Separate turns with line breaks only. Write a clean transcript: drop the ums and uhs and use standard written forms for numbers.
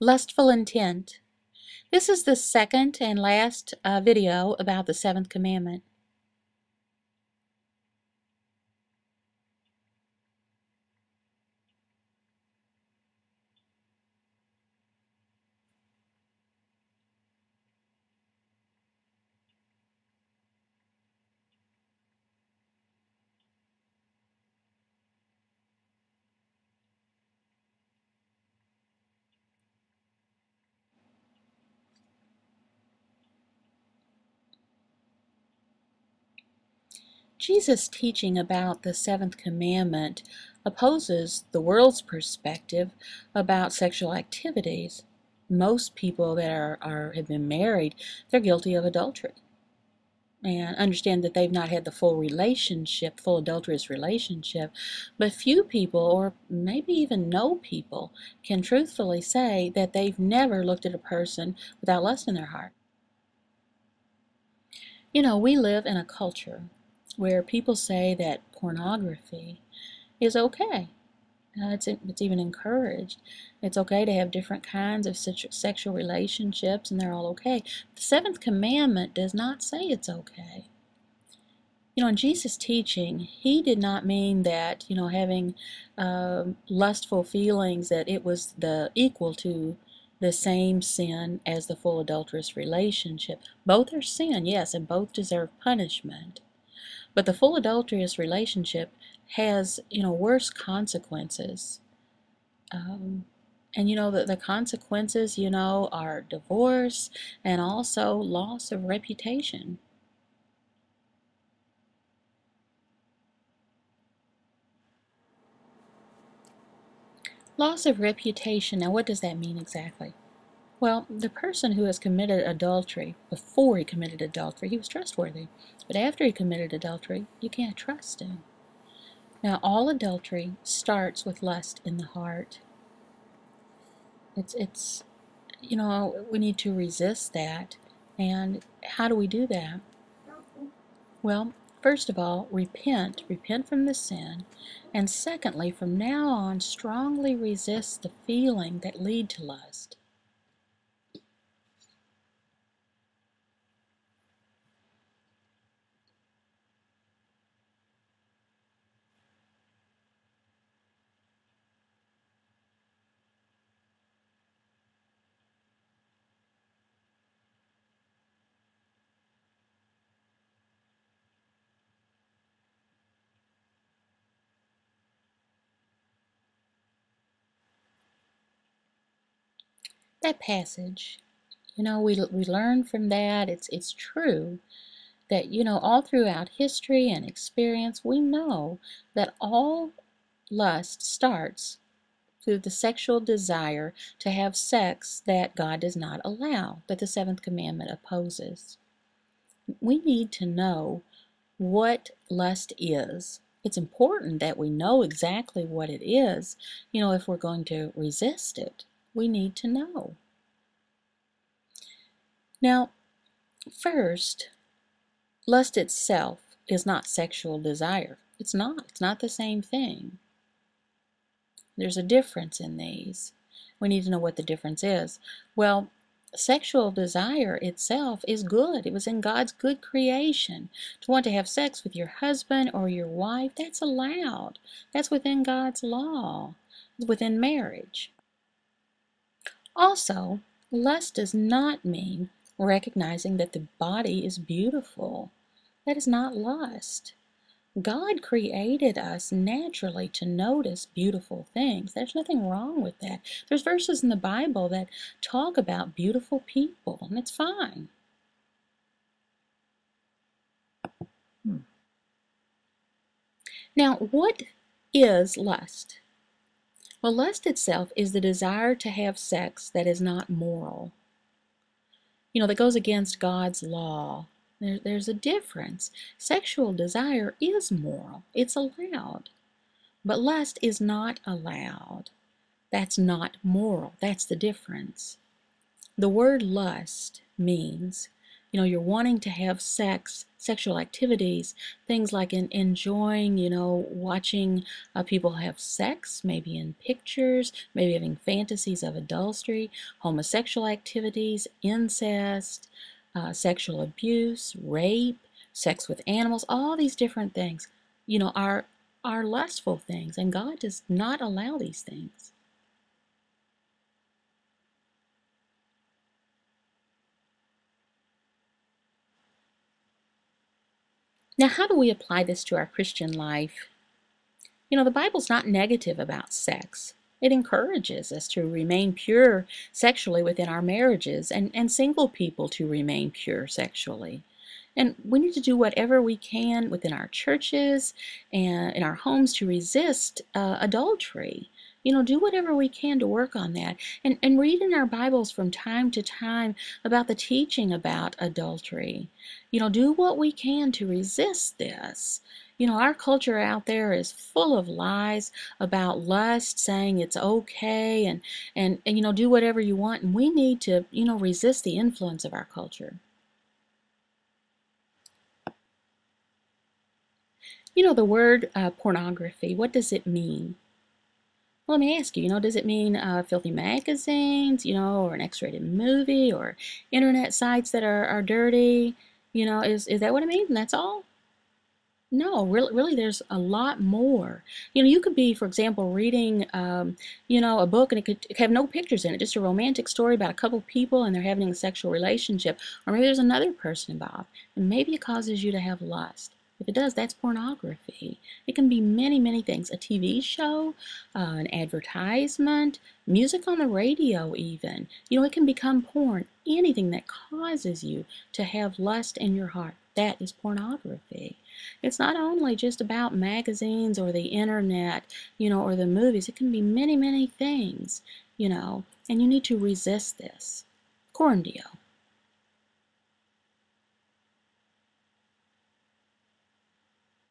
Lustful Intent. This is the second and last video about the seventh commandment. Jesus' teaching about the seventh commandment opposes the world's perspective about sexual activities. Most people that have been married, they're guilty of adultery, and understand that they've not had the full adulterous relationship. But few people, or maybe even no people, can truthfully say that they've never looked at a person without lust in their heart. You know, we live in a culture where people say that pornography is okay. It's even encouraged. It's okay to have different kinds of sexual relationships, and they're all okay. The seventh commandment does not say it's okay. You know, in Jesus' teaching, he did not mean that, having lustful feelings, that it was equal to the same sin as the full adulterous relationship. Both are sin, yes, and both deserve punishment. But the full adulterous relationship has, worse consequences. And the consequences, are divorce and also loss of reputation. Loss of reputation. Now, what does that mean exactly? Well, the person who has committed adultery, before he committed adultery, he was trustworthy. But after he committed adultery, you can't trust him. Now, all adultery starts with lust in the heart. It's we need to resist that. And how do we do that? Well, first of all, repent from the sin. And secondly, from now on, strongly resist the feeling that lead to lust. That passage, we learn from that. It's true that, all throughout history and experience, we know that all lust starts through the sexual desire to have sex that God does not allow, that the seventh commandment opposes. We need to know what lust is. It's important that we know exactly what it is, if we're going to resist it. We need to know. Now, first, lust itself is not sexual desire. It's not. It's not the same thing. There's a difference in these. We need to know what the difference is. Well, sexual desire itself is good. It was in God's good creation. To want to have sex with your husband or your wife, that's allowed. That's within God's law. It's within marriage. Also, lust does not mean recognizing that the body is beautiful. That is not lust. God created us naturally to notice beautiful things. There's nothing wrong with that. There's verses in the Bible that talk about beautiful people, and it's fine. Now, what is lust? Well, lust itself is the desire to have sex that is not moral. That goes against God's law. There's a difference. Sexual desire is moral. It's allowed. But lust is not allowed. That's not moral. That's the difference. The word lust means You know, you're wanting to have sex, sexual activities, things like enjoying, you know, watching people have sex, maybe in pictures, maybe having fantasies of adultery, homosexual activities, incest, sexual abuse, rape, sex with animals, all these different things, you know, are lustful things, and God does not allow these things. Now, how do we apply this to our Christian life? You know, the Bible's not negative about sex. It encourages us to remain pure sexually within our marriages and single people to remain pure sexually. And we need to do whatever we can within our churches and in our homes to resist adultery. You know, do whatever we can to work on that. And read in our Bibles from time to time about the teaching about adultery. You know, do what we can to resist this. You know, our culture out there is full of lies about lust, saying it's okay and you know, do whatever you want. And we need to, you know, resist the influence of our culture. You know, the word pornography, what does it mean? Well, let me ask you, you know, does it mean filthy magazines, you know, or an X-rated movie, or internet sites that are dirty? You know, is that what it means? And that's all? No, really, there's a lot more. You know, you could be, for example, reading, you know, a book and it could have no pictures in it, just a romantic story about a couple people and they're having a sexual relationship. Or maybe there's another person involved, and maybe it causes you to have lust. If it does, that's pornography. It can be many, many things. A TV show, an advertisement, music on the radio even. You know, it can become porn. Anything that causes you to have lust in your heart, that is pornography. It's not only just about magazines or the internet, you know, or the movies. It can be many, many things, you know, and you need to resist this. Coram Deo.